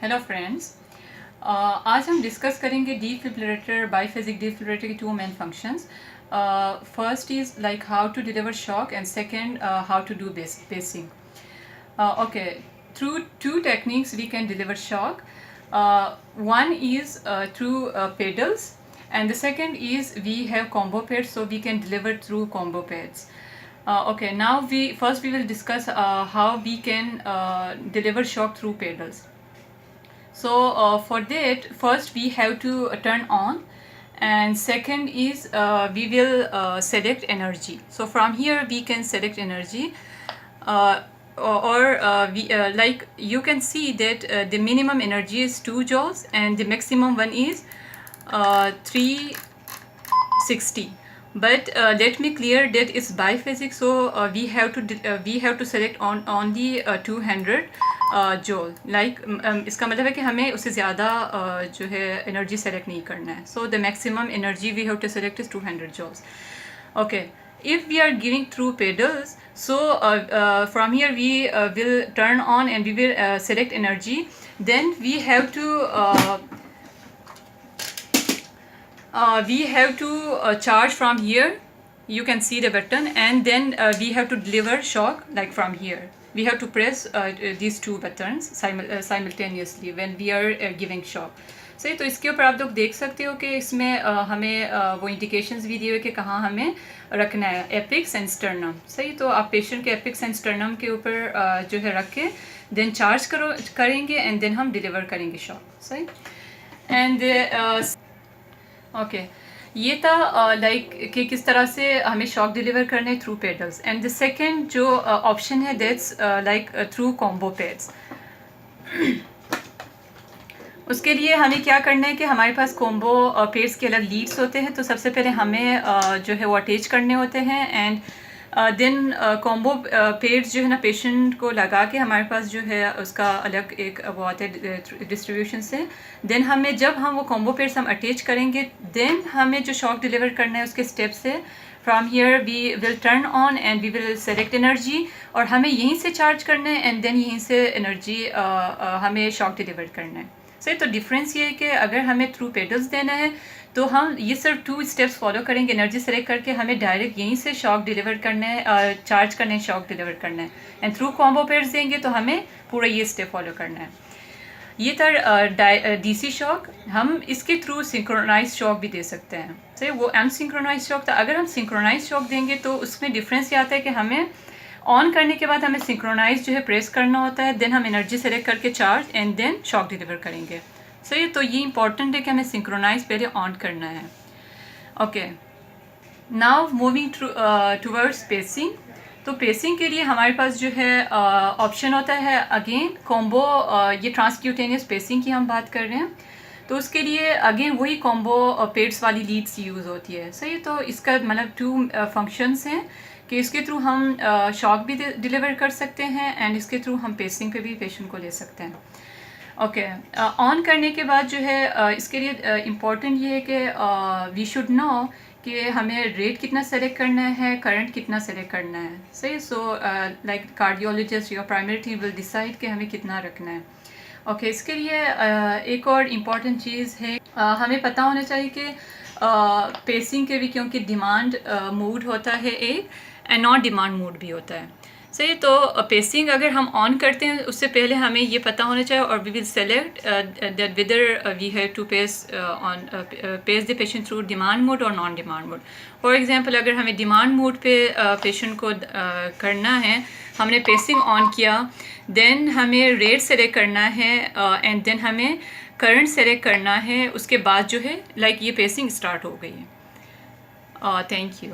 Hello friends, आज हम discuss करेंगे डीफिब्रिलेटर बाईफेजिक डीफिब्रिलेटर के two main functions. First is like how to deliver shock and second how to do pacing. Okay, through two techniques we can deliver shock. One is through pedals, and the second is we have combo pads, so we can deliver through combo pads. Okay, now we will discuss how we can deliver shock through pedals. So for that, first we have to turn on, and second is we will select energy. So from here we can select energy, like you can see that the minimum energy is 2 joules and the maximum one is 360. But let me clear that it's biphasic, so we have to select on only 200 जोल. Like इसका मतलब है कि हमें उससे ज़्यादा जो है एनर्जी सेलेक्ट नहीं करना है. So the maximum energy we have to select is 200 joules. Okay, if we are giving through pedals, so from here we will turn on and we will select energy. Then we have to charge from here. You can see the button, and then we have to deliver shock like from here. We have to press these two buttons simultaneously when we are giving shock. सही, तो इसके ऊपर आप लोग देख सकते हो कि इसमें हमें वो इंडिकेशंस भी दिए हुए कि कहाँ हमें रखना है, एपिक्स एंड स्टर्नम. सही, तो आप पेशेंट के एपिक्स एंड स्टर्नम के ऊपर जो है रख के देन चार्ज करेंगे एंड देन हम डिलीवर करेंगे शॉक. सही, एंड ओके, ये था लाइक कि किस तरह से हमें शॉक डिलीवर करने through pedals. And the second जो ऑप्शन है दैट्स लाइक थ्रू कॉम्बो पेड्स. उसके लिए हमें क्या करना है कि हमारे पास कॉम्बो पेड्स के अलग लीड्स होते हैं. तो सबसे पहले हमें जो है वो अटैच करने होते हैं, एंड देन कॉम्बो पेड्स जो है ना पेशेंट को लगा के हमारे पास जो है उसका अलग एक वो आता है डिस्ट्रीब्यूशन से. देन हमें जब हम वो कॉम्बो पेड्स हम अटैच करेंगे, देन हमें जो शॉक डिलीवर करना है उसके स्टेप से from here we will turn on and we will select energy, और हमें यहीं से चार्ज करना है एंड देन यहीं से एनर्जी हमें शॉक डिलीवर करना है. सही, तो डिफरेंस ये है कि अगर हमें थ्रू पेडल्स देना है तो हम ये सिर्फ 2 स्टेप्स फॉलो करेंगे. एनर्जी सेलेक्ट करके हमें डायरेक्ट यहीं से शॉक डिलीवर करना है, चार्ज करना है, शॉक डिलीवर करना है. एंड थ्रू कॉम्बो पेड्स देंगे तो हमें पूरा ये स्टेप फॉलो करना है. ये था डीसी शॉक. हम इसके थ्रू सिंक्रोनाइज शॉक भी दे सकते हैं. सही, वो अनसिंक्रोनाइज शॉक था. अगर हम सिंक्रोनाइज शॉक देंगे तो उसमें डिफरेंस ये आता है कि हमें ऑन करने के बाद हमें सिंक्रोनाइज जो है प्रेस करना होता है, देन हम एनर्जी सेलेक्ट करके charge and then shock deliver करेंगे. सही, तो ये इंपॉर्टेंट है कि हमें सिंक्रोनाइज पहले ऑन करना है. Okay, now moving towards pacing. तो पेसिंग के लिए हमारे पास जो है ऑप्शन होता है अगेन कॉम्बो. ये ट्रांसक्यूटेनियस पेसिंग की हम बात कर रहे हैं, तो उसके लिए अगेन वही कॉम्बो पेड्स वाली लीड्स यूज़ होती है. सही, तो इसका मतलब 2 फंक्शंस हैं कि इसके थ्रू हम शॉक भी डिलीवर कर सकते हैं एंड इसके थ्रू हम पेसिंग पे भी पेशेंट को ले सकते हैं. ओके, ऑन करने के बाद जो है इसके लिए इम्पॉर्टेंट ये है कि वी शुड नो कि हमें रेट कितना सेलेक्ट करना है, करंट कितना सेलेक्ट करना है. सही, सो लाइक कार्डियोलॉजिस्ट या प्राइमरी टीम विल डिसाइड कि हमें कितना रखना है. ओके, इसके लिए एक और इम्पॉर्टेंट चीज़ है, हमें पता होना चाहिए कि पेसिंग के भी क्योंकि डिमांड मूड होता है एक एंड नॉन डिमांड मूड भी होता है. सही, तो पेसिंग अगर हम ऑन करते हैं उससे पहले हमें ये पता होना चाहिए, और we will select that whether we have to pace the patient through demand mode और non demand mode. For example, अगर हमें डिमांड मोड पे पेशेंट को करना है, हमने पेसिंग ऑन किया, देन हमें रेट सेलेक्ट करना है एंड देन हमें करंट सेलेक्ट करना है. उसके बाद जो है लाइक ये पेसिंग स्टार्ट हो गई है. Thank you.